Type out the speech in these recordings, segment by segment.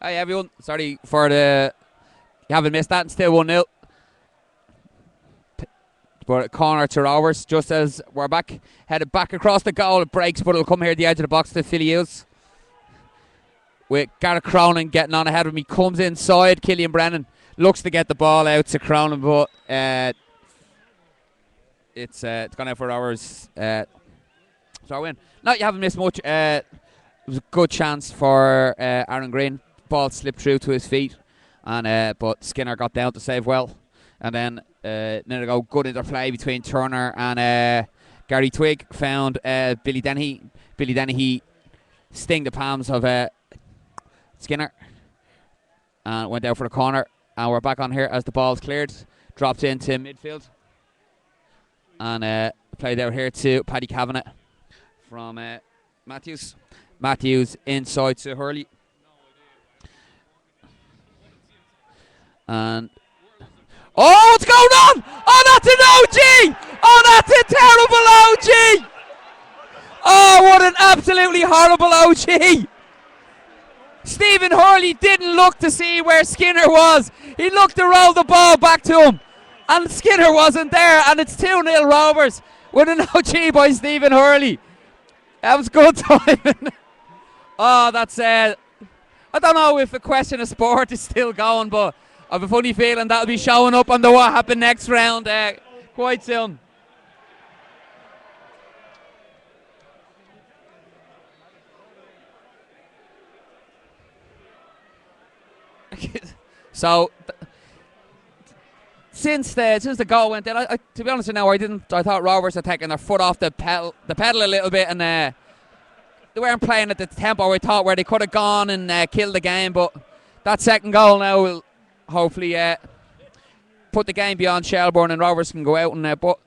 Hey everyone, sorry for the you haven't missed that, and still 1-0. But corner to Rovers, just as we're back, headed back across the goal. It breaks, but it'll come here at the edge of the box to Phillies. With Gareth Cronin getting on ahead of me, comes inside. Killian Brennan looks to get the ball out to Cronin, but it's gone out for Rovers. Throw in. No, you haven't missed much. It was a good chance for Aaron Green. Ball slipped through to his feet, and but Skinner got down to save well. And then minute ago, good interplay between Turner and Gary Twigg found Billy Dennehy. Billy Dennehy sting the palms of Skinner and went out for the corner. And we're back on here as the ball's cleared, dropped into midfield, and played out here to Paddy Kavanagh from Matthews. Matthews inside to Hurley. And oh, what's going on? Oh, that's an OG! Oh, that's a terrible OG! Oh, what an absolutely horrible OG! Stephen Hurley didn't look to see where Skinner was. He looked to roll the ball back to him, and Skinner wasn't there, and it's 2-0 Rovers with an OG by Stephen Hurley. That was good timing. Oh, that's I don't know if the question of sport is still going, but I have a funny feeling that'll be showing up on the What Happened Next round quite soon. So since the goal went in, I to be honest with you now, I thought Rovers had taken their foot off the pedal a little bit, and they weren't playing at the tempo we thought where they could have gone and killed the game. But that second goal now will hopefully put the game beyond Shelbourne, and Rovers can go out and but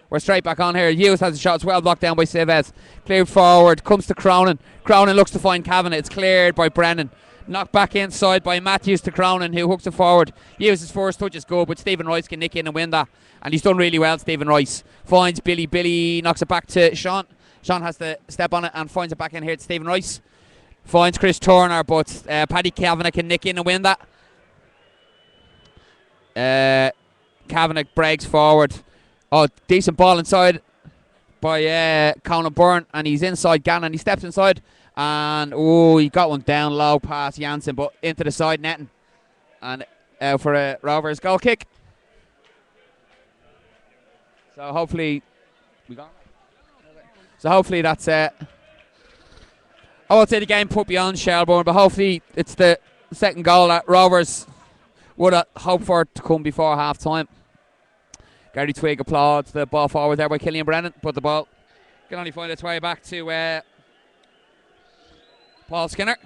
we're straight back on here. Hughes has a shot. It's well blocked down by Civez. Cleared forward. Comes to Cronin. Cronin looks to find Kavanagh. It's cleared by Brennan. Knocked back inside by Matthews to Cronin, who hooks it forward. Hughes' first touch is good, but Stephen Rice can nick in and win that. And he's done really well, Stephen Rice. Finds Billy. Billy knocks it back to Sean. Sean has to step on it and finds it back in here to Stephen Rice. Finds Chris Turner, but Paddy Kavanagh can nick in and win that. Kavanagh breaks forward. Oh, decent ball inside by Conan Byrne, and he's inside Gannon. He steps inside, and he got one down low past Jansen, but into the side netting, and out for a Rovers goal kick. So hopefully that's I won't say the game put beyond Shelbourne, but hopefully it's the second goal that Rovers would have hoped for to come before half time. Gary Twigg applauds the ball forward there by Killian Brennan, but the ball can only find its way back to Paul Skinner.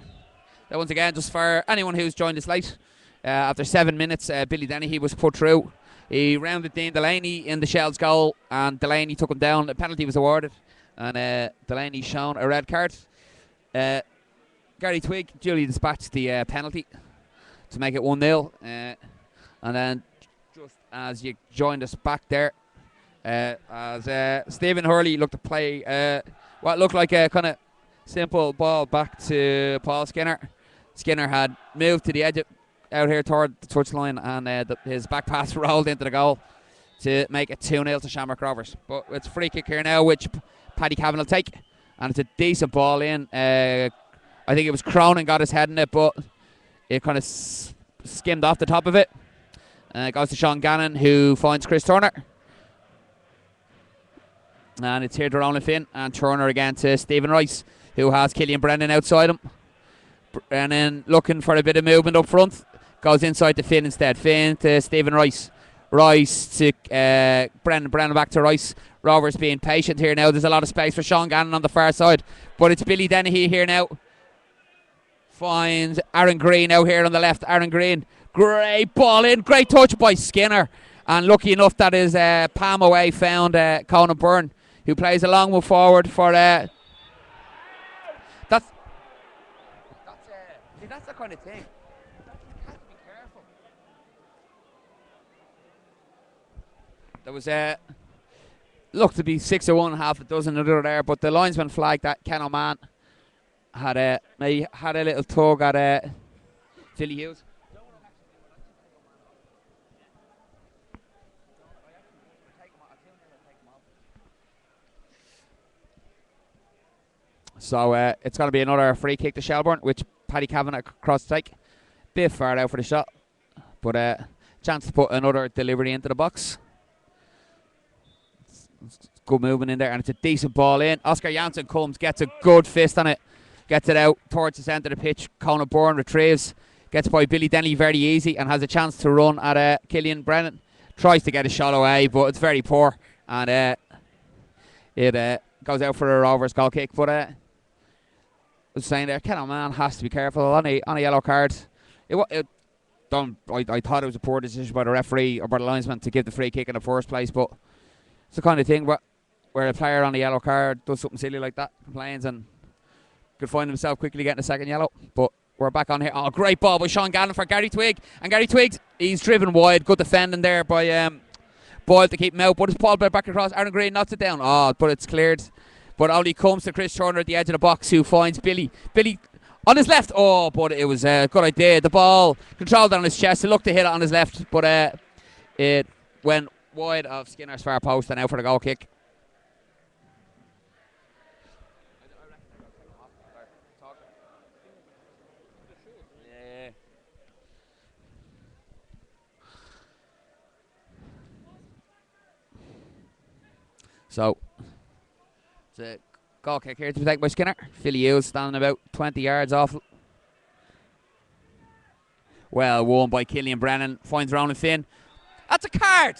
That once again, just for anyone who's joined us late, after 7 minutes, Billy Dennehy was put through. He rounded Dean Delaney in the Shells goal, and Delaney took him down. A penalty was awarded, and Delaney shown a red card. Gary Twigg duly dispatched the penalty to make it 1-0, and then just as you joined us back there, as Stephen Hurley looked to play what looked like a kind of simple ball back to Paul Skinner. Skinner had moved to the edge out here toward the touchline, and his back pass rolled into the goal to make it 2-0 to Shamrock Rovers. But it's a free kick here now, which Paddy Kavanagh will take, and it's a decent ball in. I think it was Cronin got his head in it, but it kind of skimmed off the top of it. It goes to Sean Gannon, who finds Chris Turner. And it's here to Roland Finn, and Turner again to Stephen Rice, who has Killian Brennan outside him. Brennan looking for a bit of movement up front. Goes inside to Finn instead. Finn to Stephen Rice. Rice to Brennan. Brennan back to Rice. Rovers being patient here now. There's a lot of space for Sean Gannon on the far side, but it's Billy Dennehy here now. Finds Aaron Green out here on the left. Aaron Green. Great ball in. Great touch by Skinner. And lucky enough that his palm away found Conan Byrne, who plays a long one forward for... that's the kind of thing. You have to be careful. There was looked to be 6 or 1, half a dozen other there, but the linesman flagged that Ken O'Mann had a little tug at Philly Hughes. So it's going to be another free kick to Shelbourne, which Paddy Kavanagh across the take. Bit far out for the shot, but chance to put another delivery into the box. Good movement in there, and it's a decent ball in. Oscar Janssen comes, gets a good fist on it, gets it out towards the centre of the pitch. Conor Byrne retrieves, gets by Billy Denny very easy, and has a chance to run at Killian Brennan. Tries to get a shot away, but it's very poor, and it goes out for a Rovers goal kick. But I was saying there, Ken O'Mahon has to be careful on a yellow card. I thought it was a poor decision by the referee or by the linesman to give the free kick in the first place, but it's the kind of thing where a player on a yellow card does something silly like that, complains, and could find himself quickly getting a second yellow. But we're back on here. Oh, great ball by Sean Gannon for Gary Twigg. And Gary Twigg, he's driven wide. Good defending there by Boyle to keep him out. But it's Paul back across. Aaron Green knocks it down. Oh, but it's cleared. But only comes to Chris Turner at the edge of the box, who finds Billy. Billy on his left. Oh, but it was a good idea. The ball controlled on his chest. He looked to hit it on his left, but it went wide of Skinner's far post, and out for the goal kick. So it's a goal kick here to be taken by Skinner. Philly Hughes standing about 20 yards off. Well won by Killian Brennan. Finds Ronan Finn. That's a card!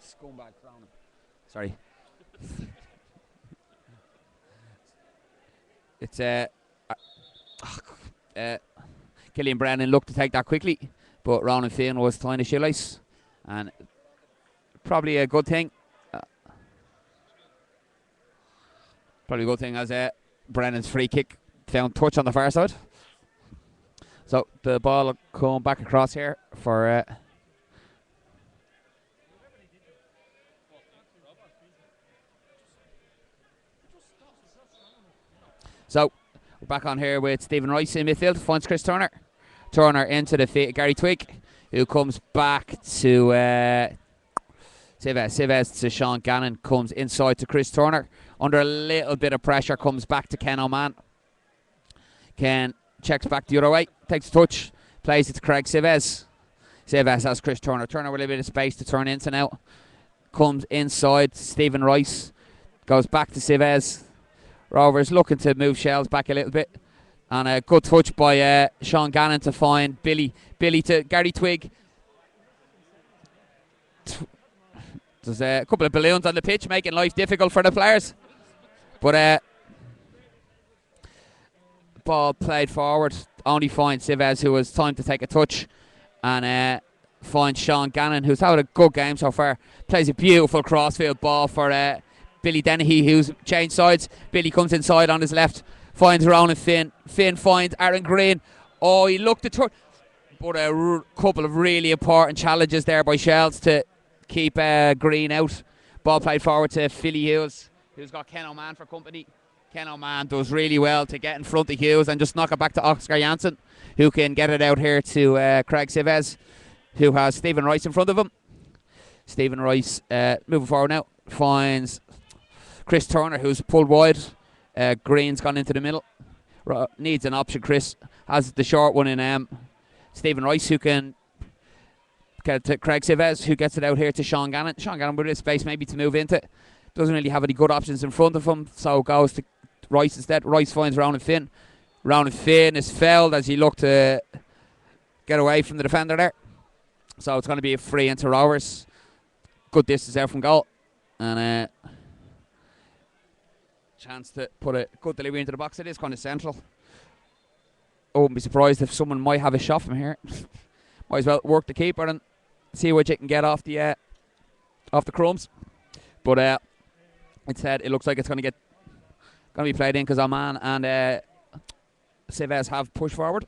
Scumbag Ronan. Sorry. It's Killian Brennan looked to take that quickly, but Ronan Finn was tying the shoelace, and probably a good thing. Probably a good thing as Brennan's free kick found touch on the far side. So the ball will come back across here for so we're back on here with Stephen Rice in midfield. Finds Chris Turner. Turner into the Gary Twigg, who comes back to Sivez to Sean Gannon. Comes inside to Chris Turner. Under a little bit of pressure, comes back to Ken O'Mahon. Ken checks back the other way, takes a touch, plays it to Craig Sivez. Sivez has Chris Turner. Turner with a bit of space to turn into now. Comes inside, Stephen Rice. Goes back to Sivez. Rovers looking to move Shells back a little bit. And a good touch by Sean Gannon to find Billy. Billy to Gary Twigg. There's a couple of balloons on the pitch, making life difficult for the players. But ball played forward. Only finds Sivez, who has time to take a touch. And finds Sean Gannon, who's having a good game so far. Plays a beautiful crossfield ball for Billy Dennehy, who's changed sides. Billy comes inside on his left. Finds Ronan Finn. Finn finds Aaron Green. Oh, he looked to turn. But a couple of really important challenges there by Shells to keep Green out. Ball played forward to Philly Hughes, who's got Ken O'Mahon for company. Ken O'Mahon does really well to get in front of Hughes and just knock it back to Oscar Janssen, who can get it out here to Craig Sivez, who has Stephen Rice in front of him. Stephen Rice moving forward now, finds Chris Turner, who's pulled wide. Green's gone into the middle. Needs an option. Chris has the short one in Stephen Rice, who can get it to Craig Sivez, who gets it out here to Sean Gannon. Sean Gannon with a bit of space maybe to move into it. Doesn't really have any good options in front of him, so goes to Rice instead. Rice finds Ronan Finn. Ronan Finn is fouled as he looked to get away from the defender there. So it's going to be a free into Rovers. Good distance out from goal. And chance to put a good delivery into the box. It is kind of central. I wouldn't be surprised if someone might have a shot from here. Might as well work the keeper and see what you can get off the crumbs. But instead, it looks like it's going to be played in because Oman and Sivez have pushed forward.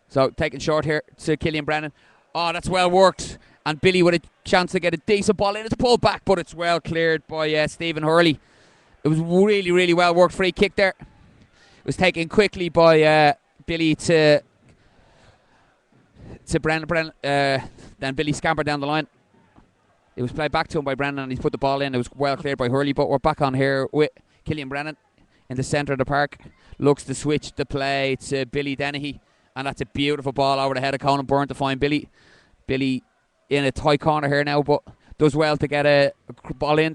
So taking short here to Killian Brennan. Oh, that's well worked. And Billy with a chance to get a decent ball in. It's pulled back, but it's well cleared by Stephen Hurley. It was really, really well worked free kick there. It was taken quickly by Billy to Brennan. Then Billy scampered down the line. It was played back to him by Brennan, and he's put the ball in. It was well cleared by Hurley, but we're back on here with Killian Brennan in the centre of the park. Looks to switch the play to Billy Dennehy, and that's a beautiful ball over the head of Conan Byrne to find Billy. Billy in a tight corner here now, but does well to get a ball in.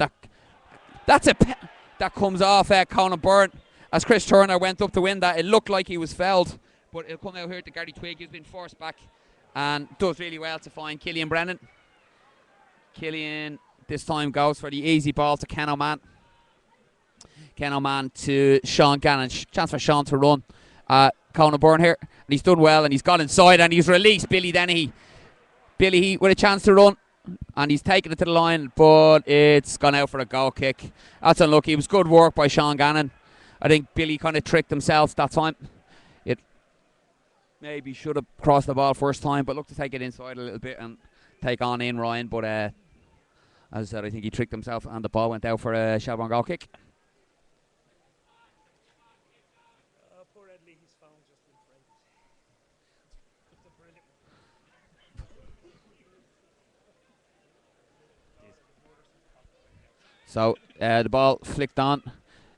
That comes off Conan Byrne as Chris Turner went up to win that. It looked like he was fouled, but it'll come out here to Gary Twigg, who's been forced back and does really well to find Killian Brennan. Killian this time goes for the easy ball to Ken O'Man. Ken O'Man to Sean Gannon. Chance for Sean to run. Conan Byrne here. And he's done well, and he's got inside, and he's released Billy Dennehy. Billy with a chance to run, and he's taken it to the line, but it's gone out for a goal kick. That's unlucky. It was good work by Sean Gannon. I think Billy kind of tricked himself that time. It maybe should have crossed the ball first time, but looked to take it inside a little bit and take on in Ryan. But as I said, I think he tricked himself, and the ball went out for a Shelbourne goal kick. So the ball flicked on.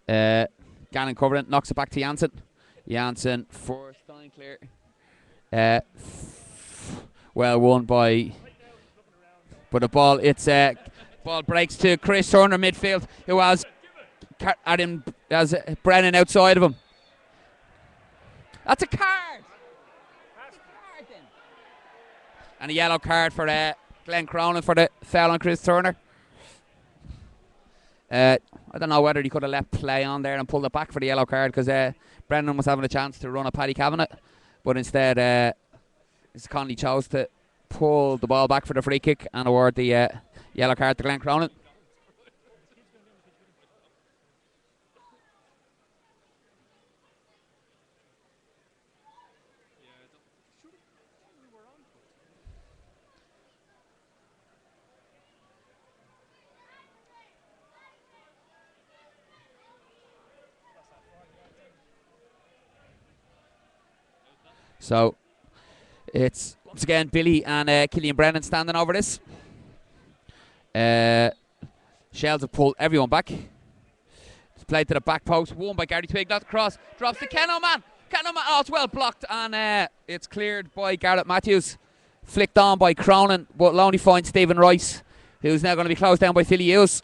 Gannon covering it, knocks it back to Janssen. Janssen first time clear. Well won by. But the ball, ball breaks to Chris Turner midfield, who has Brennan outside of him. That's a card. And a yellow card for Glenn Cronin for the foul on Chris Turner. I don't know whether he could have left play on there and pulled it back for the yellow card, because Brendan was having a chance to run a Paddy Kavanagh, but instead Conley chose to pull the ball back for the free kick and award the yellow card to Glenn Cronin. So it's once again Billy and Killian Brennan standing over this. Shells have pulled everyone back. It's played to the back post, won by Gary Twigg, not cross, drops to Ken O'Man. Ken O'Man, oh, it's well blocked, and it's cleared by Garrett Matthews. Flicked on by Cronin, but will only find Stephen Rice, who's now going to be closed down by Philly Hughes.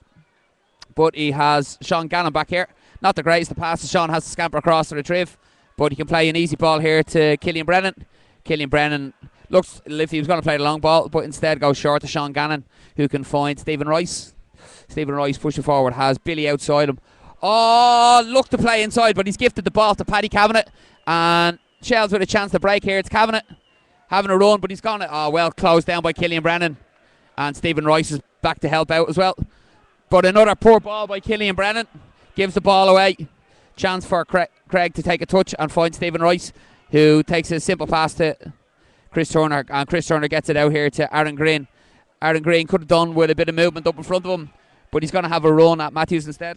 But he has Sean Gannon back here. Not the greatest of passes. Sean has to scamper across to retrieve, but he can play an easy ball here to Killian Brennan. Killian Brennan looks as if he was going to play the long ball, but instead goes short to Sean Gannon, who can find Stephen Rice. Stephen Rice pushing forward, has Billy outside him. Oh, look to play inside, but he's gifted the ball to Paddy Kavanagh, and Shells with a chance to break here. It's Kavanagh having a run, but he's gone. Oh, well closed down by Killian Brennan, and Stephen Rice is back to help out as well. But another poor ball by Killian Brennan gives the ball away. Chance for Craig to take a touch and find Stephen Rice, who takes a simple pass to Chris Turner, and Chris Turner gets it out here to Aaron Green. Aaron Green could have done with a bit of movement up in front of him, but he's going to have a run at Matthews instead.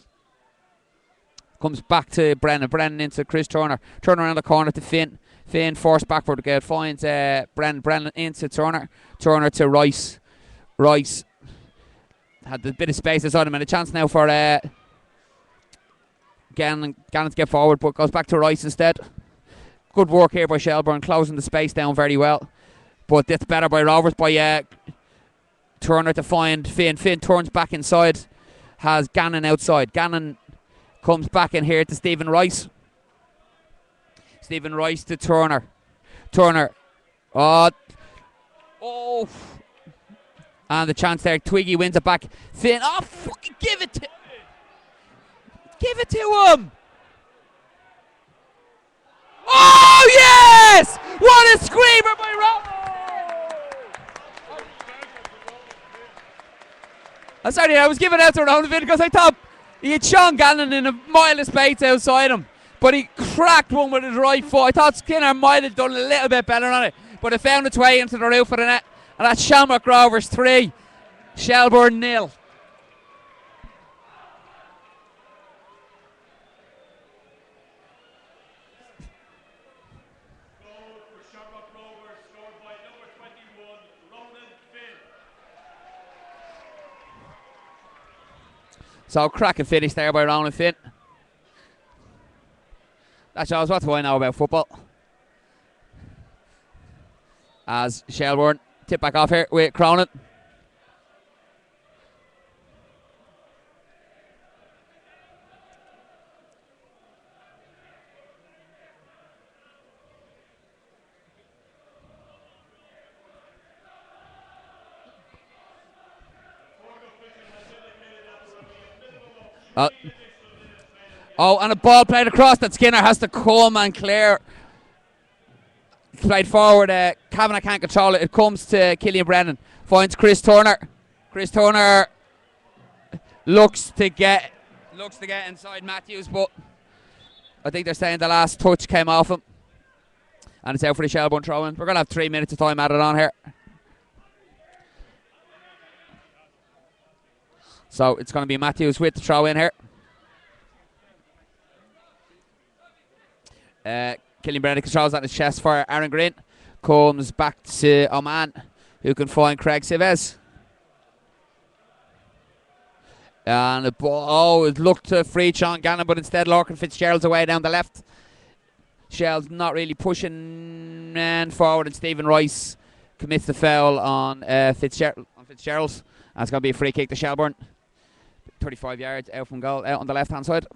Comes back to Brennan. Brennan into Chris Turner. Turner around the corner to Finn. Finn forced backward again. Finds Brennan. Brennan into Turner. Turner to Rice. Rice had a bit of space inside him, and a chance now for Gannon to get forward, but goes back to Rice instead. Good work here by Shelbourne, closing the space down very well. But that's better by Rovers, by Turner to find Finn. Finn turns back inside, has Gannon outside. Gannon comes back in here to Stephen Rice. Stephen Rice to Turner. Turner. Oh. And the chance there. Twiggy wins it back. Finn. Oh, fucking give it to him. Oh, yes! What a screamer by Rovers! I'm sorry, I was giving out to Ronald a bit because I thought he had Sean Gannon in a mile of space outside him, but he cracked one with his right foot. I thought Skinner might have done a little bit better on it, but it found its way into the roof of the net, and that's Shamrock Rovers 3, Shelbourne 0. So cracking finish there by Ronan Finn. That shows what do I know about football. As Shelbourne tip back off here with Cronin. And a ball played across that Skinner has to come and clear. Played forward. Kavanagh can't control it. It comes to Killian Brennan. Finds Chris Turner. Chris Turner looks to get inside Matthews, but I think they're saying the last touch came off him. And it's out for the Shelbourne throw-in. We're going to have 3 minutes of time added on here. So it's going to be Matthews with the throw-in here. Killian Brennan controls that in his chest for Aaron Green. Comes back to Oman, who can find Craig Sives. And the ball, it looked to free Sean Gannon, but instead Lorcan Fitzgerald's away down the left. Shell's not really pushing man forward, and Stephen Rice commits the foul on Fitzgerald. And it's going to be a free kick to Shelbourne. 35 yards out from goal, out on the left-hand side.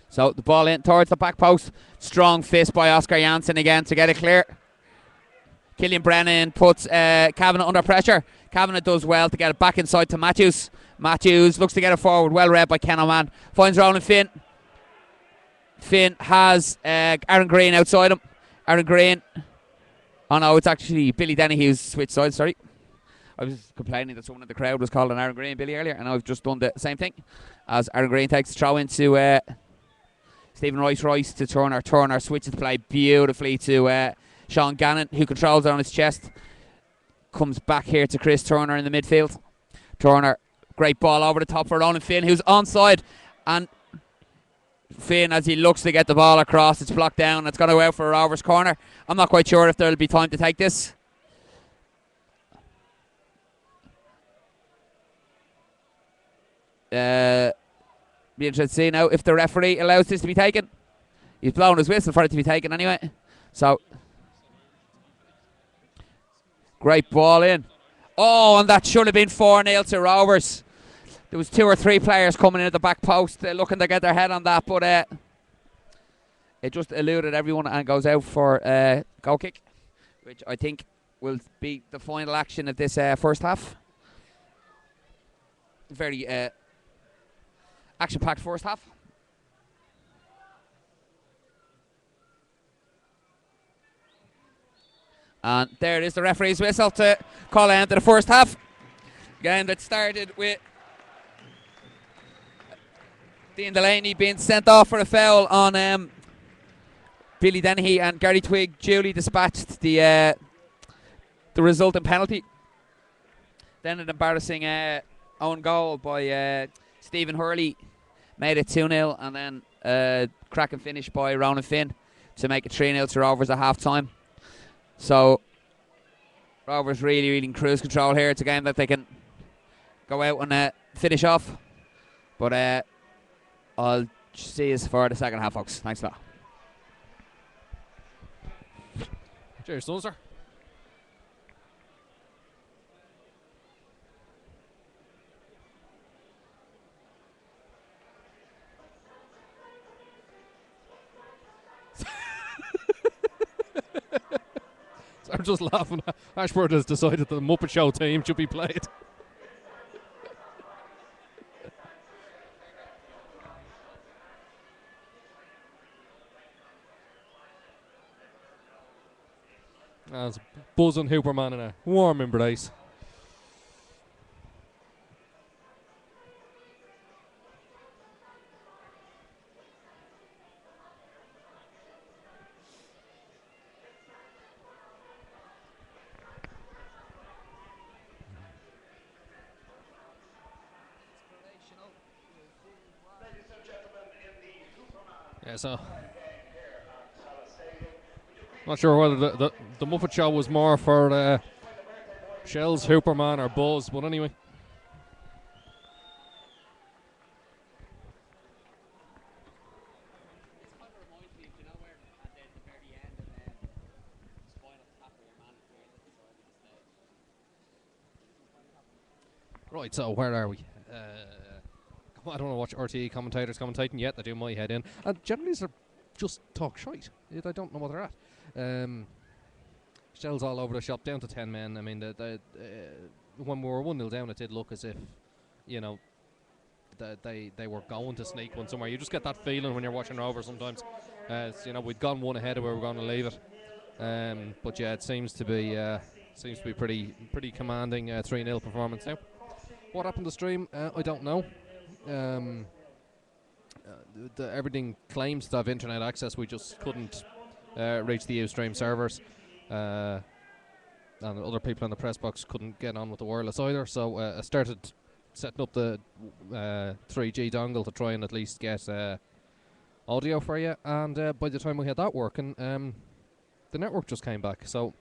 So the ball in towards the back post. Strong fist by Oscar Janssen again to get it clear. Killian Brennan puts Kavanagh under pressure. Kavanagh does well to get it back inside to Matthews. Matthews looks to get it forward. Well read by Ken Oman. Finds Ronan Finn. Finn has Aaron Green outside him. Aaron Green. Oh no, it's actually Billy Denny who's switched sides, sorry. I was complaining that someone in the crowd was calling Aaron Green Billy earlier, and I've just done the same thing. As Aaron Green takes the throw into Stephen Rice to Turner. Turner switches the play beautifully to Sean Gannon, who controls it on his chest. Comes back here to Chris Turner in the midfield. Turner, great ball over the top for Ronan Finn, who's onside. And Finn, as he looks to get the ball across, it's blocked down. It's going to go out for a Rovers corner. I'm not quite sure if there'll be time to take this. Be interested to see now if the referee allows this to be taken. He's blowing his whistle for it to be taken anyway. So, great ball in. Oh, and that should have been 4-0 to Rovers. There was 2 or 3 players coming in at the back post looking to get their head on that, but it just eluded everyone and goes out for a goal kick, which I think will be the final action of this first half. Very action-packed first half. And there it is, the referee's whistle to call end to the first half. Game that started with Dean Delaney being sent off for a foul on Billy Dennehy, and Gary Twigg duly dispatched the resulting penalty. Then an embarrassing own goal by Stephen Hurley made it 2-0, and then a cracking finish by Ronan Finn to make it 3-0 to Rovers at half time. So Rovers really in cruise control here. It's a game that they can go out and finish off. But I'll see you for the second half, folks. Thanks a lot. Cheers, son, sir. I'm just laughing. Ashford has decided that the Muppet Show theme should be played. That's Buzz and Hooperman in a warm embrace. Yeah, so not sure whether the Muppet Show was more for Shells, Hooperman, or Buzz, but anyway. Right, so where are we? I don't know what RTE commentators commentating yet. They do my head in. And generally, they're just talk shite. I don't know what they're at. Shells all over the shop, down to 10 men. I mean, when we were 1-0 down, it did look as if, you know, they were going to sneak one somewhere. You just get that feeling when you're watching over sometimes. You know, we'd gone one ahead of where we were going to leave it. But yeah, it seems to be pretty commanding 3-0 performance now. What happened to stream? I don't know. Everything claims to have internet access. We just couldn't reach the Ustream servers. And other people in the press box couldn't get on with the wireless either. So I started setting up the 3G dongle to try and at least get audio for you. And by the time we had that working, the network just came back. So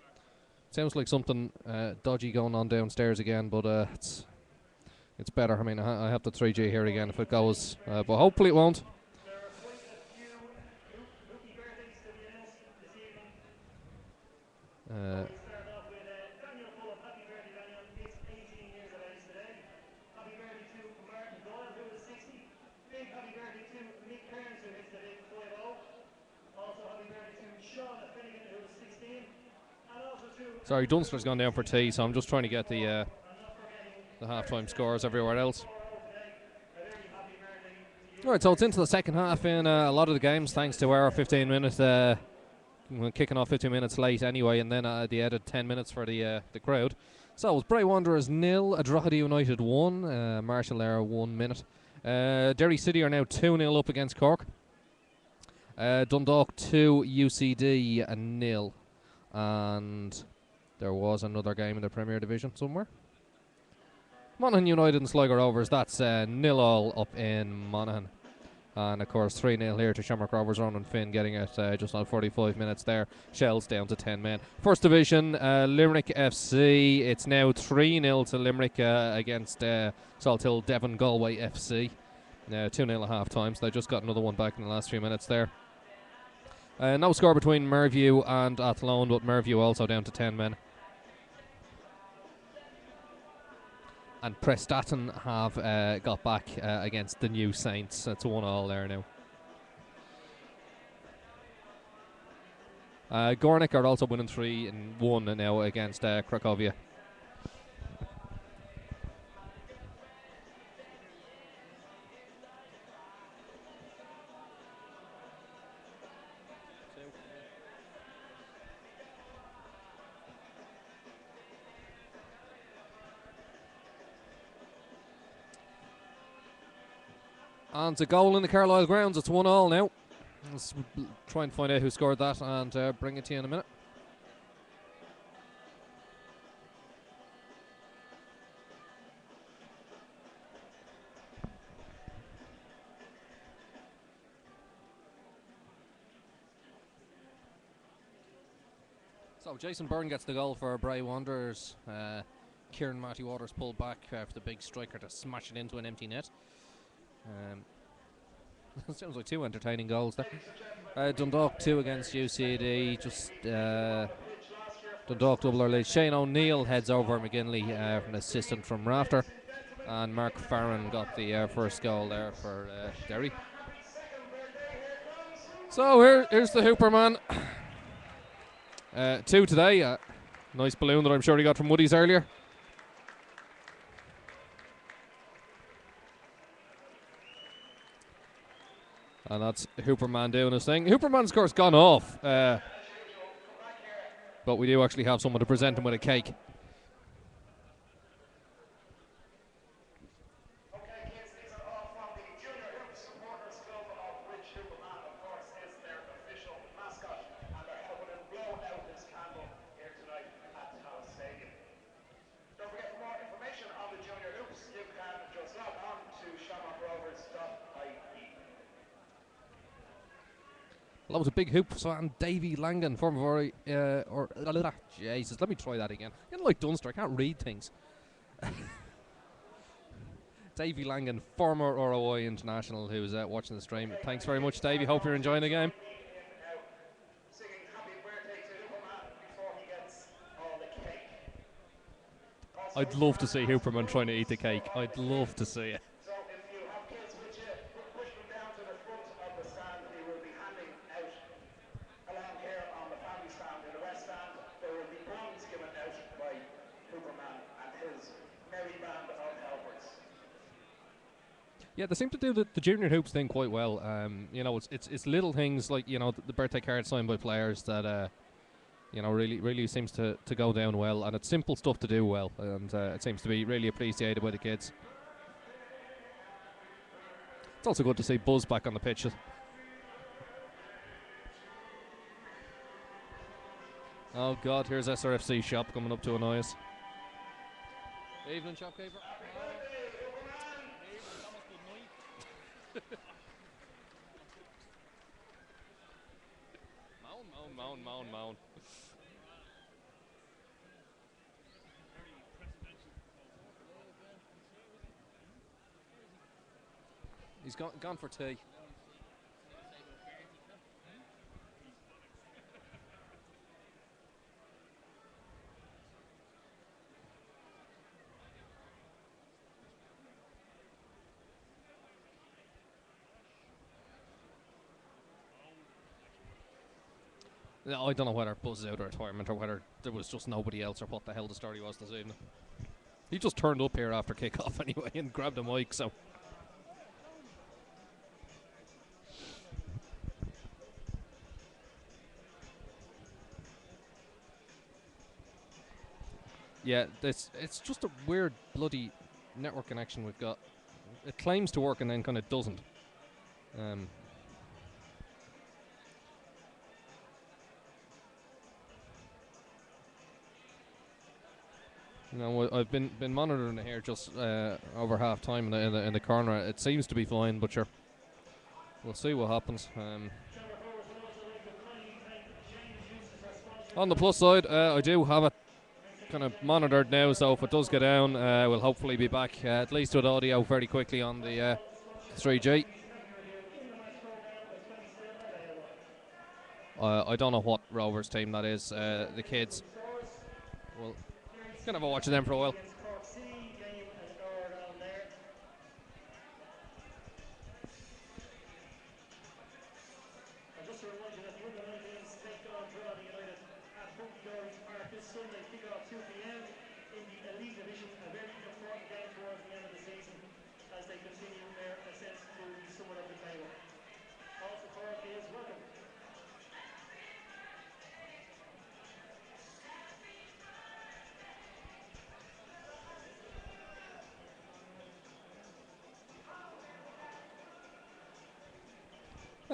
sounds like something dodgy going on downstairs again, but it's better. I mean, I have the 3G here again if it goes, but hopefully it won't. Sorry, Dunster's gone down for tea, so I'm just trying to get the half-time scores everywhere else. Alright, so it's into the second half in a lot of the games, thanks to our 15-minute, kicking off 15 minutes late anyway, and then the added 10 minutes for the crowd. So it was Bray Wanderers 0, Drogheda United 1, Marshall Air 1 minute. Derry City are now 2-0 up against Cork. Dundalk 2, UCD 0. And there was another game in the Premier Division somewhere. Monaghan United and Sligo Rovers, that's 0-0 up in Monaghan. And of course 3-0 here to Shamrock Rovers. Ronan Finn getting it just on 45 minutes there. Shells down to 10 men. First Division, Limerick FC. It's now 3-0 to Limerick against Salthill Devon Galway FC. 2-0 at half time, so they just got another one back in the last few minutes there. No score between Merview and Athlone, but Merview also down to 10 men. And Prestatyn have got back against the New Saints. It's 1-1 there now. Gornik are also winning 3-1 now against Cracovia. And it's a goal in the Carlisle grounds. It's 1-1 now. Let's try and find out who scored that and bring it to you in a minute. So Jason Byrne gets the goal for Bray Wanderers. Kieran Matty Waters pulled back for the big striker to smash it into an empty net. Sounds like two entertaining goals there. Dundalk 2 against UCD. Just Dundalk double our lead. Shane O'Neill heads over McGinley for an assistant from Rafter. And Mark Farron got the first goal there for Derry. So here's the Hooper man. 2 today. Nice balloon that I'm sure he got from Woody's earlier. And that's Hooperman doing his thing. Hooperman's, of course, gone off. But we do actually have someone to present him with a cake. That was a big hoop fan, Davy Langan, former Jesus, let me try that again. I'm like Dunster, I can't read things. Davy Langan, former ROI international, who's watching the stream. Thanks very much, Davy. Hope you're enjoying the game. I'd love to see Hooperman trying to eat the cake. I'd love to see it. So if you have kids with you, push them down to the front of the stand. We will be handing out along here on the family stand. In the west stand, there will be bronze given out by Hooperman and his merry band of helpers. Yeah, they seem to do the junior hoops thing quite well. You know, it's little things like, you know, the birthday card signed by players that you know, really seems to go down well, and it's simple stuff to do well, and it seems to be really appreciated by the kids. It's also good to see Buzz back on the pitch. Oh God, here's Srfc shop coming up to annoy us. Evening, shopkeeper. Moan. He's gone for tea. I don't know whether Buzz is out of retirement or whether there was just nobody else or what the hell the story was this evening. He just turned up here after kick-off anyway and grabbed a mic, so... Yeah, it's just a weird bloody network connection we've got. It claims to work and then kind of doesn't. You know, I've been monitoring it here just over half time in the corner. It seems to be fine, but sure, we'll see what happens. On the plus side, I do have it kind of monitored now, so if it does go down, we'll hopefully be back at least with audio very quickly on the 3G. I don't know what Rovers team that is. The kids. Well, gonna have a watch of them for a while.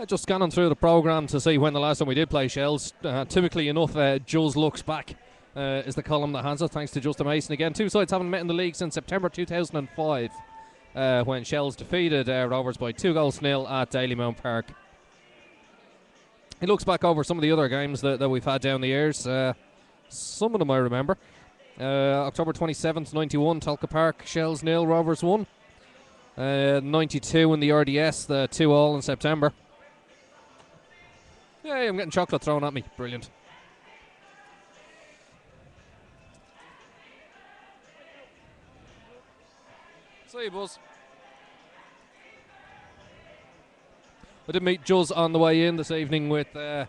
Just scanning through the programme to see when the last time we did play Shells. Typically enough, Jules Looks Back is the column that has it, thanks to Justin Mason again. Two sides haven't met in the league since September 2005 when Shells defeated Rovers by 2-0 at Dalymount Park. He looks back over some of the other games that we've had down the years. Some of them I remember. October 27th, 91, Talca Park, Shells 0, Rovers 1. 92 in the RDS, the 2-2 in September. Hey, I'm getting chocolate thrown at me. Brilliant. See you, Buzz. I did meet Juz on the way in this evening with a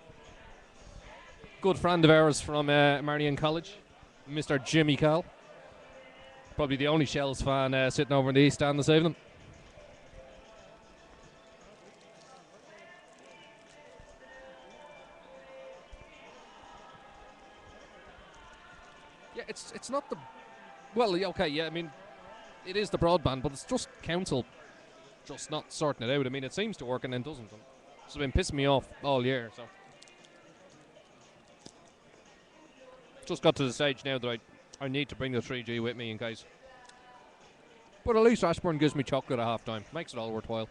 good friend of ours from Marion College, Mr. Jimmy Cal. Probably the only Shells fan sitting over in the East Stand this evening. Yeah, it's not the... Well, okay, yeah, I mean, it is the broadband, but it's just council just not sorting it out. I mean, it seems to work and then doesn't. It's been pissing me off all year, so... Just got to the stage now that I need to bring the 3G with me in case. But at least Ashburn gives me chocolate at half time. Makes it all worthwhile.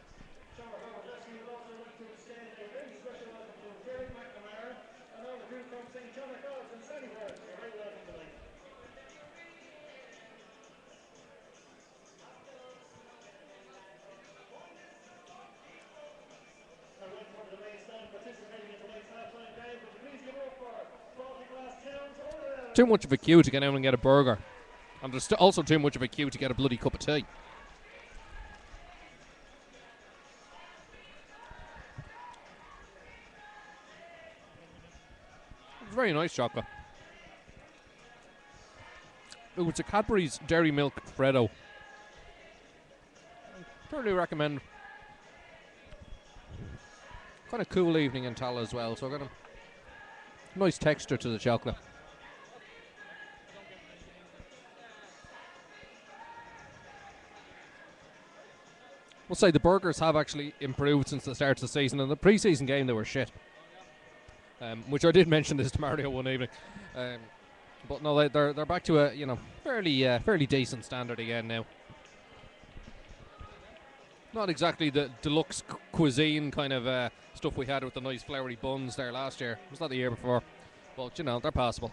too much of a queue to get out and get a burger. And there's also too much of a queue to get a bloody cup of tea. It's very nice chocolate. It was a Cadbury's Dairy Milk Freddo. Thoroughly recommend. Kind of cool evening in Tala as well, so got a nice texture to the chocolate. We'll say the burgers have actually improved since the start of the season. In the pre-season game, they were shit, which I did mention this to Mario one evening. But no, they're back to a fairly decent standard again now. Not exactly the deluxe cuisine kind of stuff we had with the nice floury buns there last year. It was not the year before, but they're passable.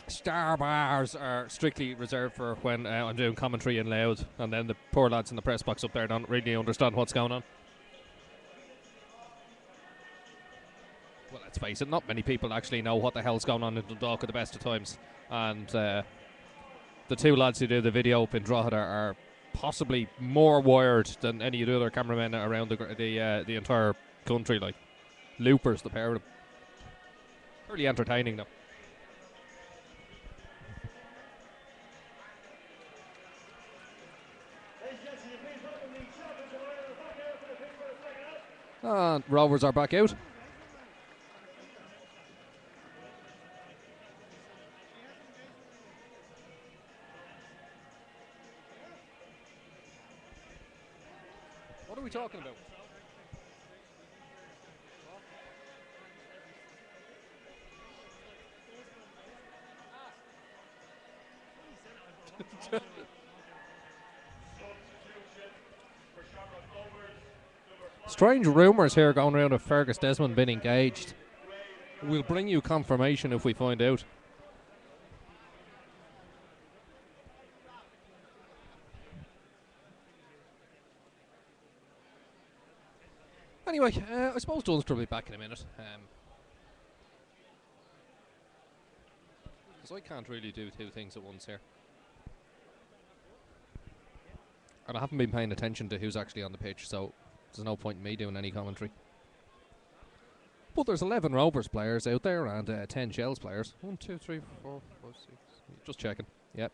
Star bars are strictly reserved for when I'm doing commentary in loud, and then the poor lads in the press box up there don't really understand what's going on. Well, let's face it, not many people actually know what the hell's going on in Dundalk at the best of times, and the two lads who do the video up in Drogheda are possibly more wired than any of the other cameramen around the entire country. Like loopers, the pair of them. Really entertaining though. And Rovers are back out. What are we talking about? Strange rumours here going around of Fergus Desmond being engaged. We'll bring you confirmation if we find out. Anyway, I suppose Dunster will be back in a minute. Because I can't really do two things at once here. And I haven't been paying attention to who's actually on the pitch, so there's no point in me doing any commentary. But there's 11 Rovers players out there and 10 Shells players. 1, 2, 3, 4, 5, 6. Just checking. Yep.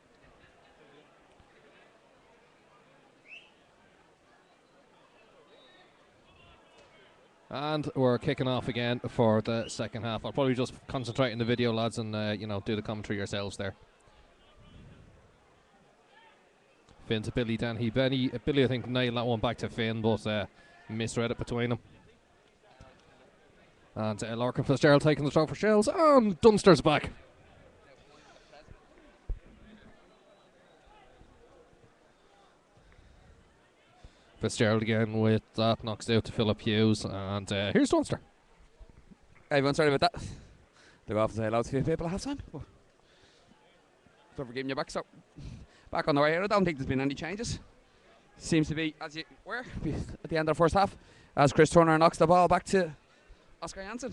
And we're kicking off again for the second half. I'll probably just concentrate in the video, lads, and do the commentary yourselves there. Finn to Billy, Billy I think nailed that one back to Finn, but misread it between them. And Larkin Fitzgerald taking the throw for Shells, and Dunster's back. Fitzgerald again with that, knocks out to Philip Hughes, and here's Dunster. Hey, everyone, sorry about that. They go off and say hello to a few people at half time. So for giving you back, so back on the way here. I don't think there's been any changes. Seems to be as you were at the end of the first half, as Chris Turner knocks the ball back to Oscar Jansen,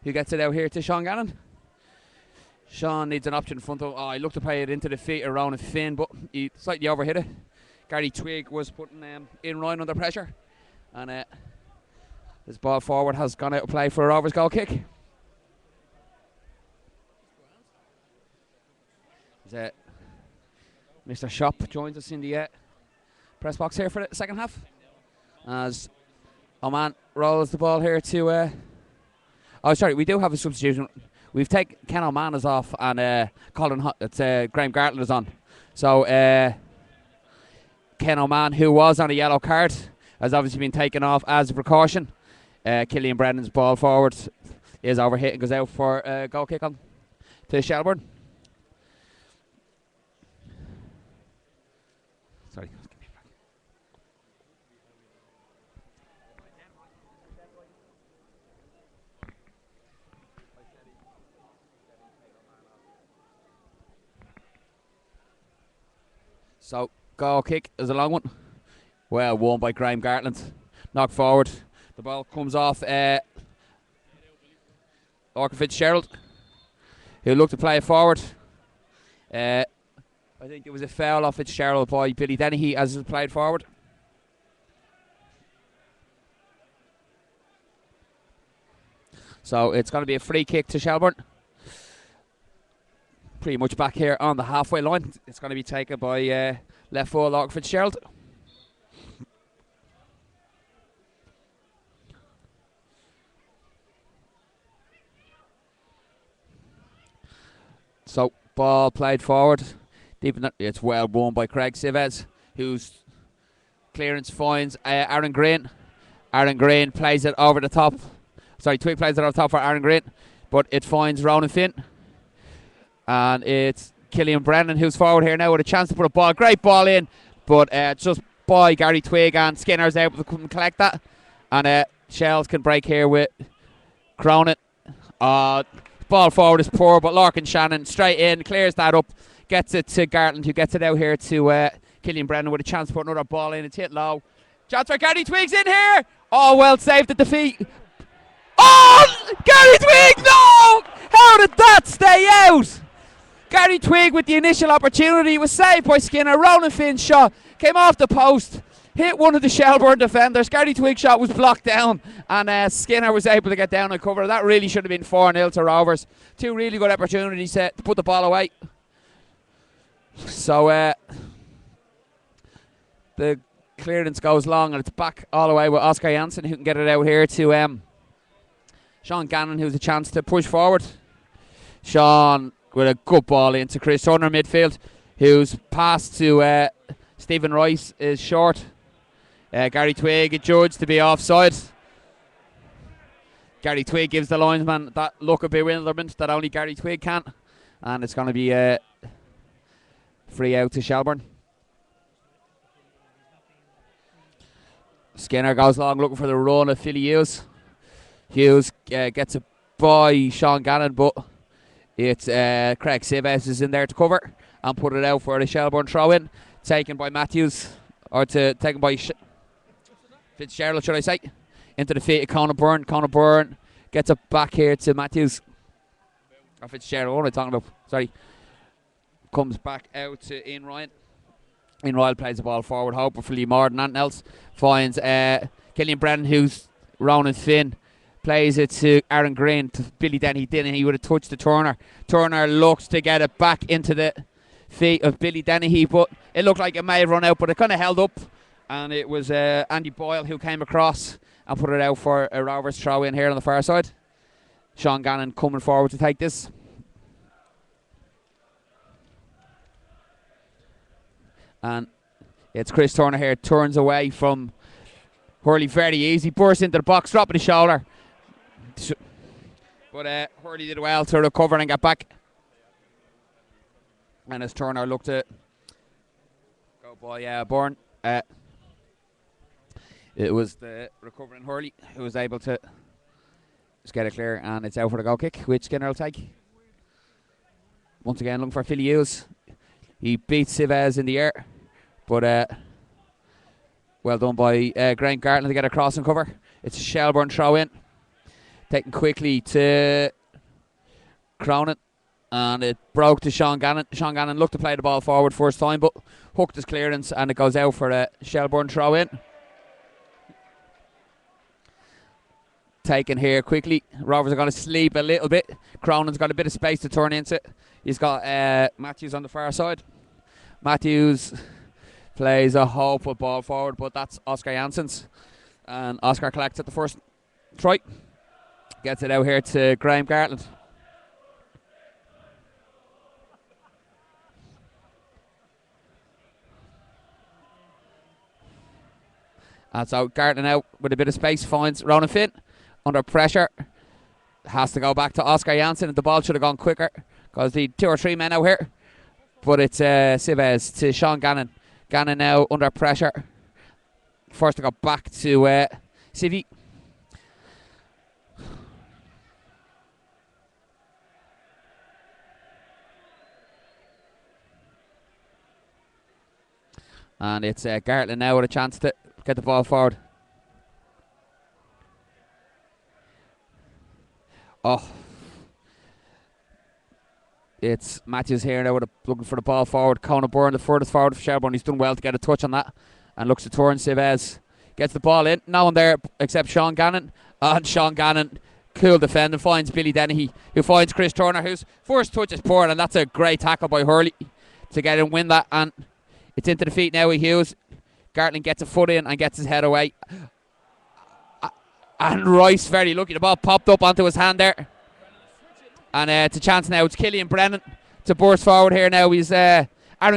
who gets it out here to Sean Gannon. Sean needs an option in front of. Oh, he looked to play it into the feet of Ronan Finn, but he slightly overhit it. Gary Twigg was putting in Ryan under pressure, and this ball forward has gone out of play for a Rovers goal kick. Mr. Shop joins us in the press box here for the second half, as Oman rolls the ball here to. Oh, sorry, we do have a substitution. We've taken Ken Oman is off, and Graham Gartland is on. So Ken Oman, who was on a yellow card, has obviously been taken off as a precaution. Killian Brennan's ball forward is overhit and goes out for a goal kick on to Shelbourne. Sorry. So, goal kick is a long one. Well won by Graham Gartland. Knocked forward. The ball comes off Lorcan Fitzgerald, who looked to play it forward. I think there was a foul off Fitzgerald by Billy Dennehy as it played forward. So it's going to be a free kick to Shelbourne. Pretty much back here on the halfway line. It's going to be taken by left full Lorcan Fitzgerald. So ball played forward. Deep in it's well won by Craig Sivez, whose clearance finds Aaron Green. Aaron Green plays it over the top. Sorry, Twig plays it over the top for Aaron Green, but it finds Ronan Finn. And it's Killian Brennan who's forward here now with a chance to put a ball. Great ball in, but just by Gary Twig, and Skinner's able to come and collect that. And Shells can break here with Cronin. Ball forward is poor, but Larkin Shannon straight in, clears that up, gets it to Gartland, who gets it out here to Killian Brennan with a chance to put another ball in. It's hit low. Chance for Gary Twig's in here. Oh, well saved at the feet. Oh, Gary Twig, no! How did that stay out? Gary Twig with the initial opportunity was saved by Skinner. Ronan Finn's shot came off the post, hit one of the Shelbourne defenders. Gary Twig's shot was blocked down, and Skinner was able to get down and cover. That really should have been 4-0 to Rovers. Two really good opportunities to put the ball away. So the clearance goes long, and it's back all the way with Oscar Janssen, who can get it out here to Sean Gannon, who's a chance to push forward. Sean with a good ball into Chris Turner midfield, whose pass to Stephen Rice is short. Gary Twig adjudged to be offside. Gary Twig gives the linesman that look of bewilderment that only Gary Twig can, and it's going to be free out to Shelbourne. Skinner goes long looking for the run of Philly Hughes. Hughes gets it by Sean Gannon, but it's Craig Sivez is in there to cover and put it out for the Shelbourne throw-in, taken by Matthews, or taken by Fitzgerald, should I say, into the feet of Conor Byrne. Conor Byrne gets it back here to Matthews. Or Fitzgerald, what am I talking about? Sorry. Comes back out to Ian Ryan. Ian Ryan plays the ball forward, hopefully more than anything else. Finds Killian Brennan, who's Ronan Finn. Plays it to Aaron Green, to Billy Denny. He would have touched the Turner. Turner looks to get it back into the feet of Billy Dennehy, but it looked like it may have run out, but it kind of held up. And it was Andy Boyle who came across and put it out for a Rovers throw in here on the far side. Sean Gannon coming forward to take this. And it's Chris Turner here, turns away from Hurley very easy, bursts into the box, dropping the shoulder. But Hurley did well to recover and get back. And as Turner looked to go by Bourne, it was the recovering Hurley who was able to just get it clear, and it's out for the goal kick, which Skinner will take. Once again, looking for Philly Hughes. He beats Sivez in the air, but well done by Graham Gartland to get across and cover. It's a Shelbourne throw in. Taken quickly to Cronin, and it broke to Sean Gannon. Sean Gannon looked to play the ball forward first time, but hooked his clearance, and it goes out for a Shelbourne throw in. Taken here quickly. Rovers are going to sleep a little bit. Cronin's got a bit of space to turn into. He's got Matthews on the far side. Matthews plays a hopeful ball forward, but that's Oscar Jansson's. And Oscar collects at the first try. Gets it out here to Graham Gartland. And so Gartland out with a bit of space finds Ronan Finn under pressure. Has to go back to Oscar Janssen, and the ball should have gone quicker because the 2 or 3 men out here. But it's Sivez to Sean Gannon. Gannon now under pressure. First to go back to Civi. And it's Gartland now with a chance to get the ball forward. Oh, It's Matthews here now looking for the ball forward. Conor Byrne, the furthest forward for Shelbourne. He's done well to get a touch on that. And looks to turn. Sivez gets the ball in. No one there except Sean Gannon. And Sean Gannon, cool defending, finds Billy Dennehy, who finds Chris Turner, whose first touch is poor. And that's a great tackle by Hurley to get and win that. And it's into the feet now with Hughes. Gartling gets a foot in and gets his head away. And Rice, very lucky. The ball popped up onto his hand there. And it's a chance now. It's Killian Brennan to burst forward here now. He's Aaron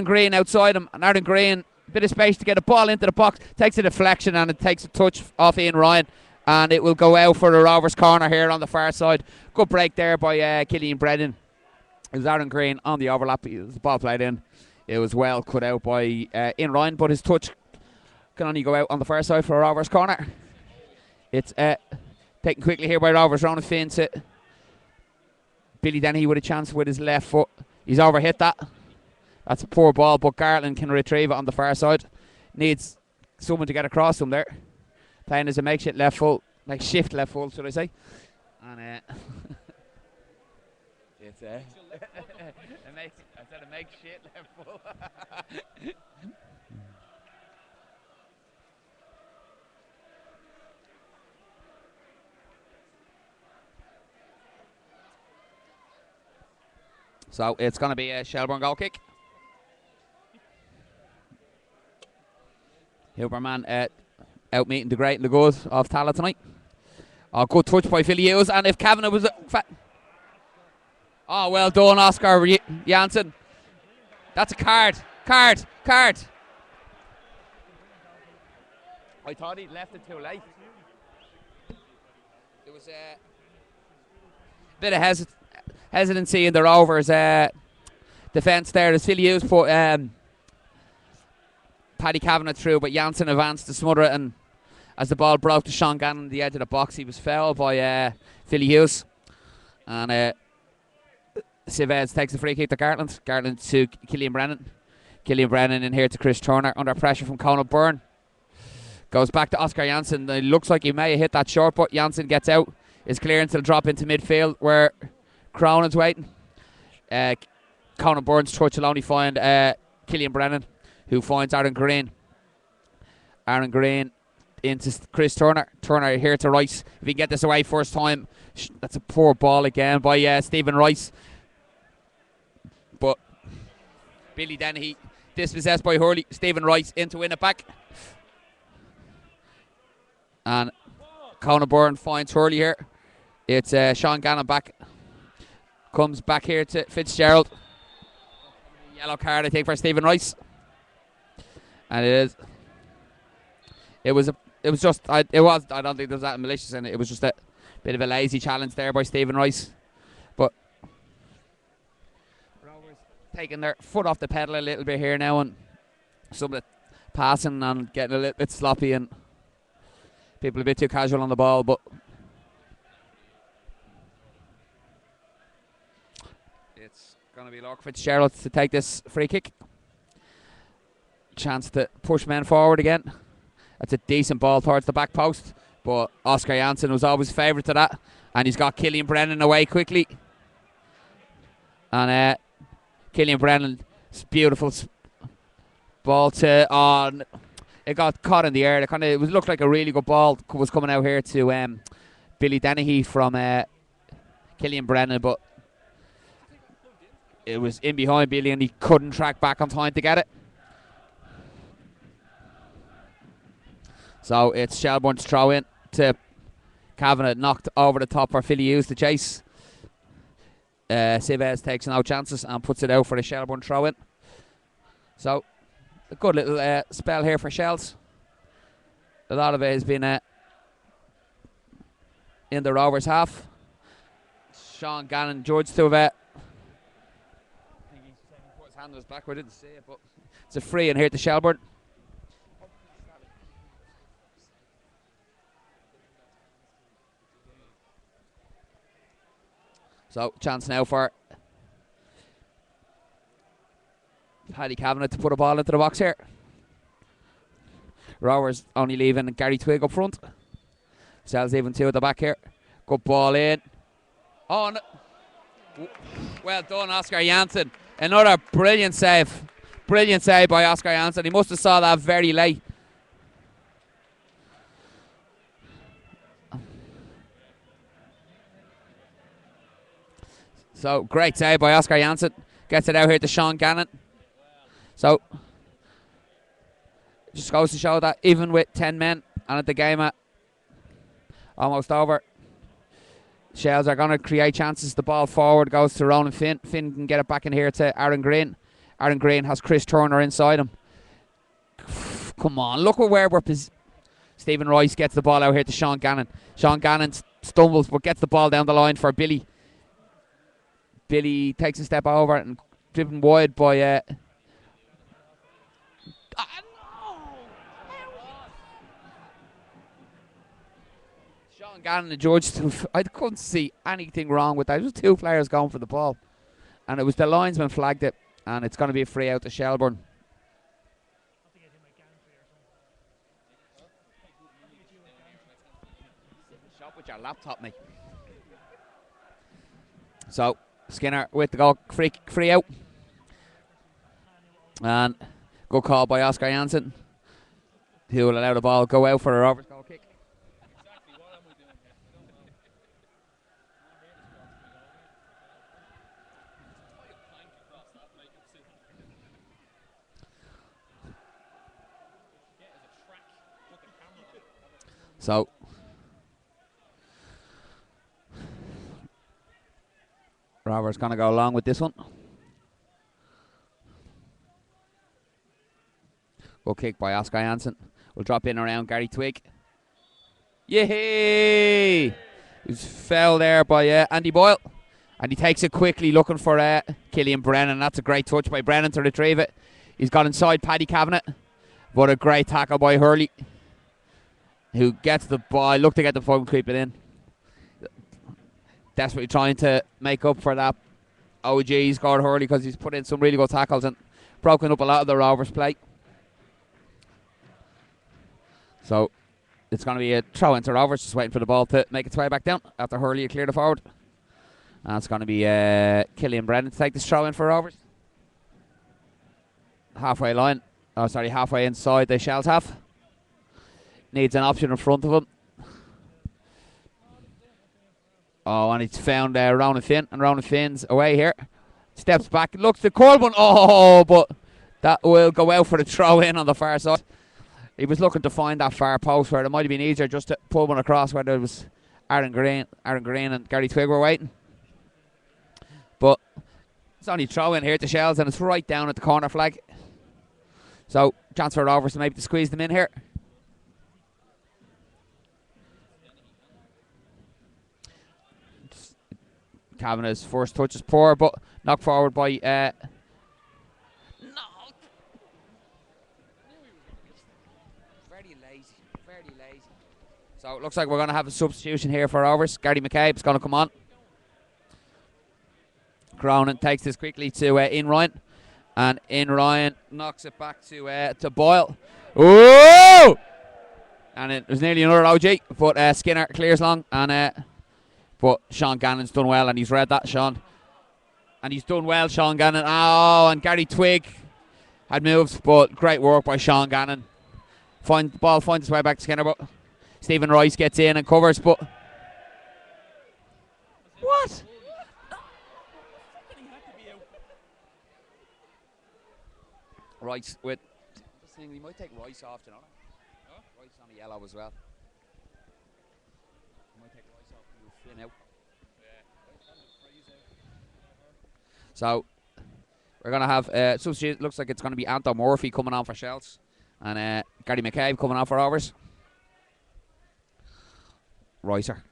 Green outside him. And Aaron Green, a bit of space to get a ball into the box. Takes a deflection and it takes a touch off Ian Ryan. And it will go out for the Rovers corner here on the far side. Good break there by Killian Brennan. It was Aaron Green on the overlap. The ball played in. It was well cut out by Ian Ryan. But his touch can only go out on the far side for a Rovers corner. It's taken quickly here by Rovers. Ronan Finn to Billy Dennehy with a chance with his left foot. He's overhit that. That's a poor ball, but Gartland can retrieve it on the far side. Needs someone to get across him there. Playing as a makeshift left full, like shift left full, should I say. And it's a makeshift left full. So it's going to be a Shelbourne goal kick. Huberman out meeting the great and the good of Tala tonight. Oh, good touch by Philly Hughes. And if Kavanagh was... oh, well done, Oscar Janssen. That's a card. Card. I thought he'd left it too late. There was a bit of hesitancy in the Rovers' defence there. As Philly Hughes put Paddy Kavanagh through, but Janssen advanced to smother it, and as the ball broke to Sean Gannon at the edge of the box, he was fouled by Philly Hughes. And Sivez takes the free kick to Gartland. Gartland to Killian Brennan. Killian Brennan in here to Chris Turner under pressure from Conor Byrne. Goes back to Oscar Janssen. It looks like he may have hit that short, but Janssen gets out. His clearance will drop into midfield where Cronin's waiting. Conor Byrne's touch will only find Killian Brennan, who finds Aaron Green. Aaron Green into Chris Turner. Turner here to Rice. If he can get this away first time. That's a poor ball again by Stephen Rice. But Billy Dennehy dispossessed by Hurley. Stephen Rice in to win it back. And Conor Byrne finds Hurley here. It's Sean Gannon back. Comes back here to Fitzgerald. Yellow card, I think, for Stephen Rice. And it was just, I don't think there was that malicious in it. It was just a bit of a lazy challenge there by Stephen Rice. But Rovers taking their foot off the pedal a little bit here now, and some of the passing and getting a little bit sloppy, and people a bit too casual on the ball. But it's going to be Lorcan Fitzgerald to take this free kick. Chance to push men forward again. That's a decent ball towards the back post, but Oscar Janssen was always favourite to that, and he's got Killian Brennan away quickly. And Killian Brennan's beautiful ball to on. It got caught in the air. It looked like a really good ball was coming out here to Billy Dennehy from Killian Brennan, but it was in behind Billy and he couldn't track back on time to get it. So it's Shelbourne's throw in to Kavanagh, knocked over the top for Philly Hughes to chase. Sivez takes no chances and puts it out for the Shelbourne throw in. So a good little spell here for Shells. A lot of it has been in the Rovers half. Sean Gannon judged to have I think he put his hand on his back. I didn't see it, but it's a free in here to Shelbourne. So chance now for Paddy Kavanagh to put a ball into the box here. Rovers only leaving Gary Twigg up front. Sells even two at the back here. Good ball in. Oh, no. Well done, Oscar Janssen. Another brilliant save. Brilliant save by Oscar Janssen. He must have saw that very late. So, great save by Oscar Janssen. Gets it out here to Sean Gannon. So, just goes to show that even with 10 men and at the game at almost over, Shells are going to create chances. The ball forward goes to Ronan Finn. Finn can get it back in here to Aaron Green. Aaron Green has Chris Turner inside him. Come on, look at where we're Stephen Rice gets the ball out here to Sean Gannon. Sean Gannon stumbles but gets the ball down the line for Billy. Billy takes a step over and driven wide by no! Sean Gannon, the judge, I couldn't see anything wrong with that. There was two players going for the ball, and it was the linesman flagged it, and it's going to be a free out to Shelbourne. Shop with your laptop, mate. So Skinner with the goal, free out, and good call by Oscar Janssen, who will allow the ball go out for a Rovers goal kick. So Robert's going to go along with this one. Good kick by Oscar Janssen. We'll drop in around Gary Twigg. Yay! He's fell there by Andy Boyle. And he takes it quickly looking for Killian Brennan. That's a great touch by Brennan to retrieve it. He's got inside Paddy Cabinet. But a great tackle by Hurley, who gets the ball. Look to get the phone creep it in. Desperately trying to make up for that. OG scored Hurley because he's put in some really good tackles and broken up a lot of the Rovers' play. So it's going to be a throw into Rovers, just waiting for the ball to make its way back down after Hurley cleared it forward. And it's going to be Killian Brennan to take this throw in for Rovers. Halfway inside the Shells half. Needs an option in front of him. Oh, and he's found Ronan Finn, and Ronan Finn's away here. Steps back, looks to Corbin. Oh, but that will go out for the throw in on the far side. He was looking to find that far post where it might have been easier just to pull one across where there was Aaron Green and Gary Twigg were waiting. But it's only throw in here to Shells, and it's right down at the corner flag. So chance for Rovers to maybe to squeeze them in here. Kavanagh's first touch is poor, but knocked forward by no. Very lazy. So it looks like we're going to have a substitution here for Rovers. Gary McCabe's going to come on. Cronin takes this quickly to In Ryan, and In Ryan knocks it back to Boyle. Ooh! And it was nearly another OG, but Skinner clears long, and but Sean Gannon's done well, and he's read that, Sean. And he's done well, Sean Gannon. Oh, and Gary Twigg had moves, but great work by Sean Gannon. The ball finds its way back to Skinner, but Stephen Rice gets in and covers, but... What? Rice with... We might take Rice off, you know. Rice on the yellow as well. Out. So we're going to have substitute. Looks like it's going to be Anton Murphy coming on for Shells, and Gary McCabe coming on for Rovers. Ricer.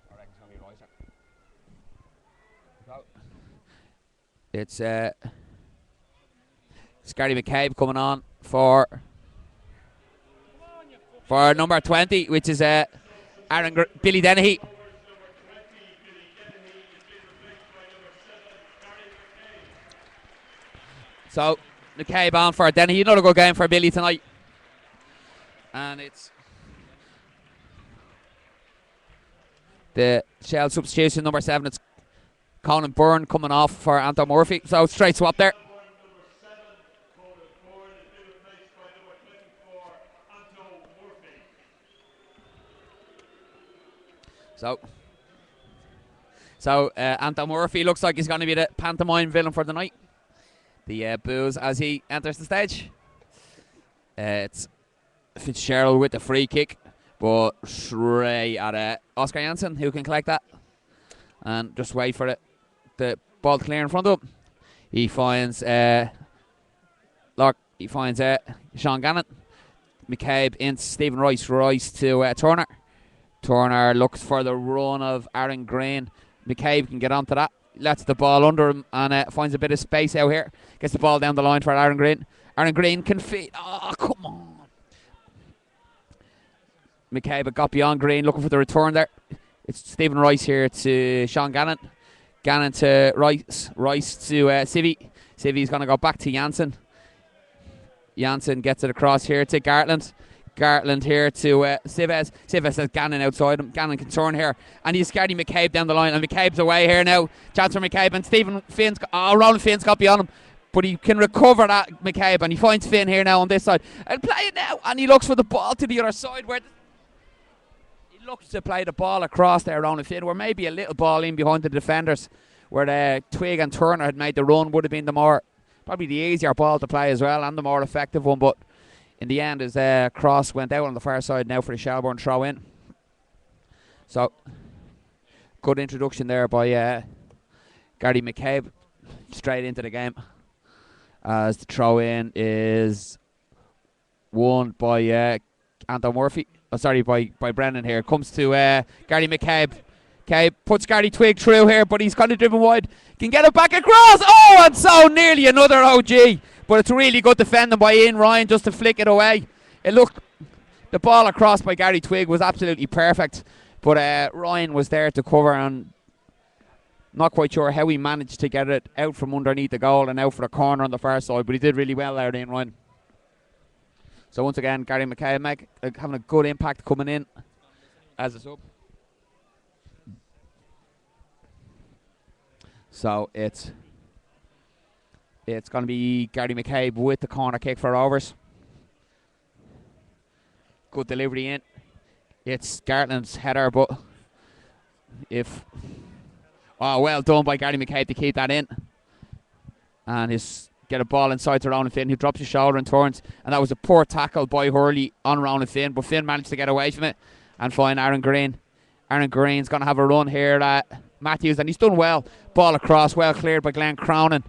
It's Gary McCabe coming on for number 20, which is Billy Dennehy. So McCabe on for Dennehy. Another good game for Billy tonight. And it's the Shell substitution number 7. It's Conan Byrne coming off for Anton Murphy. So straight swap there. So Anton Murphy looks like he's going to be the pantomime villain for the night. The boos as he enters the stage. It's Fitzgerald with the free kick, but straight at Oscar Janssen, who can collect that and just wait for the ball to clear in front of him. He finds Sean Gannon. McCabe into Stephen Rice. Rice to Turner. Turner looks for the run of Aaron Green. McCabe can get onto that. Lets the ball under him and finds a bit of space out here. Gets the ball down the line for Aaron Green. Aaron Green can feed. Oh, come on. McCabe got beyond Green, looking for the return there. It's Stephen Rice here to Sean Gannon. Gannon to Rice. Rice to Civi. Civi's going to go back to Janssen. Janssen gets it across here to Gartland. Gartland here to Civez. Civez has Gannon outside him. Gannon can turn here. And he's guarding McCabe down the line. And McCabe's away here now. Chance for McCabe. And Stephen Finn's... Roland Finn's got beyond him. But he can recover that, McCabe. And he finds Finn here now on this side. And play it now. And he looks for the ball to the other side. Where he looks to play the ball across there, Roland Finn. Where maybe a little ball in behind the defenders. Where Twig and Turner had made the run. Would have been the more... Probably the easier ball to play as well. And the more effective one. But... in the end, his cross went out on the far side now for the Shelbourne throw in. So, good introduction there by Gary McCabe straight into the game. As the throw in is won by Anton Murphy. Oh, sorry, by Brennan here. Comes to Gary McCabe. McCabe puts Gary Twig through here, but he's kind of driven wide. Can get it back across. Oh, and so nearly another OG. But it's really good defending by Ian Ryan just to flick it away. It looked, the ball across by Gary Twig was absolutely perfect. But Ryan was there to cover, and not quite sure how he managed to get it out from underneath the goal and out for the corner on the far side. But he did really well there, Ian Ryan. So once again, Gary McCabe having a good impact coming in as a sub. So it's going to be Gary McCabe with the corner kick for Rovers. Good delivery in. It's Gartland's header, but well done by Gary McCabe to keep that in. And get a ball inside to Ronan Finn, who drops his shoulder and turns. And that was a poor tackle by Hurley on Ronan Finn, but Finn managed to get away from it and find Aaron Green. Aaron Green's going to have a run here at Matthews, and he's done well. Ball across, well cleared by Glenn Cronin.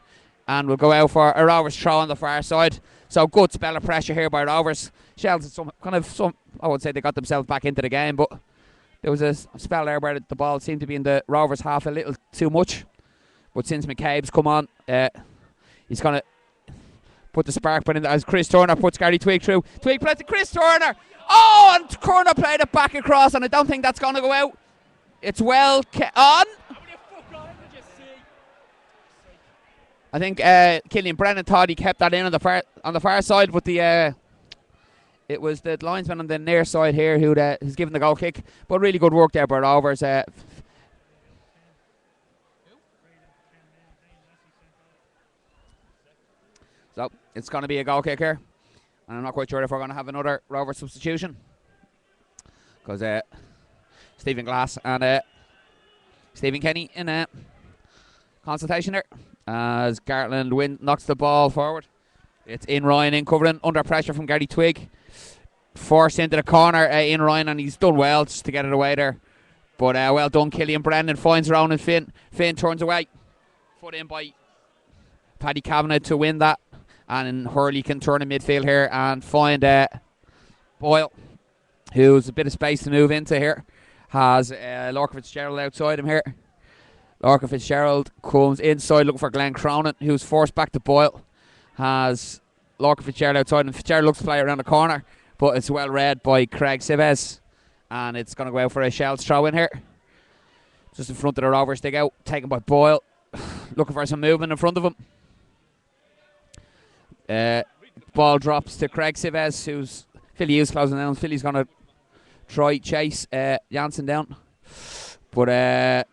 And we'll go out for a Rovers throw on the far side. So good spell of pressure here by Rovers. Shells, I would say they got themselves back into the game, but there was a spell there where the ball seemed to be in the Rovers half a little too much. But since McCabe's come on, he's going to put the spark in as Chris Turner puts Gary Twig through. Twig plays to Chris Turner. Oh, and Turner played it back across, and I don't think that's going to go out. It's well on. I think Killian Brennan thought he kept that in on the far side, but it was the linesman on the near side here who's given the goal kick. But really good work there by Rovers. So it's going to be a goal kick here, and I'm not quite sure if we're going to have another Rovers substitution because Stephen Glass and Stephen Kenny in consultation there. As Gartland knocks the ball forward. It's in Ryan in covering under pressure from Gary Twig. Forced into the corner in Ryan, and he's done well just to get it away there. But well done, Killian Brennan finds Ronan Finn. Finn turns away. Put in by Paddy Kavanagh to win that. And Hurley can turn in midfield here and find Boyle, who's a bit of space to move into here. Has Lorca Fitzgerald outside him here. Lorca Fitzgerald comes inside looking for Glenn Cronin, who's forced back to Boyle. Has Lorca Fitzgerald outside, and Fitzgerald looks to play around the corner, but it's well read by Craig Civez. And it's going to go out for a Shells throw in here. Just in front of the Rovers dig out, taken by Boyle. Looking for some movement in front of him. Ball drops to Craig Civez, who's Philly is closing down. Philly's going to try chase Janssen down. But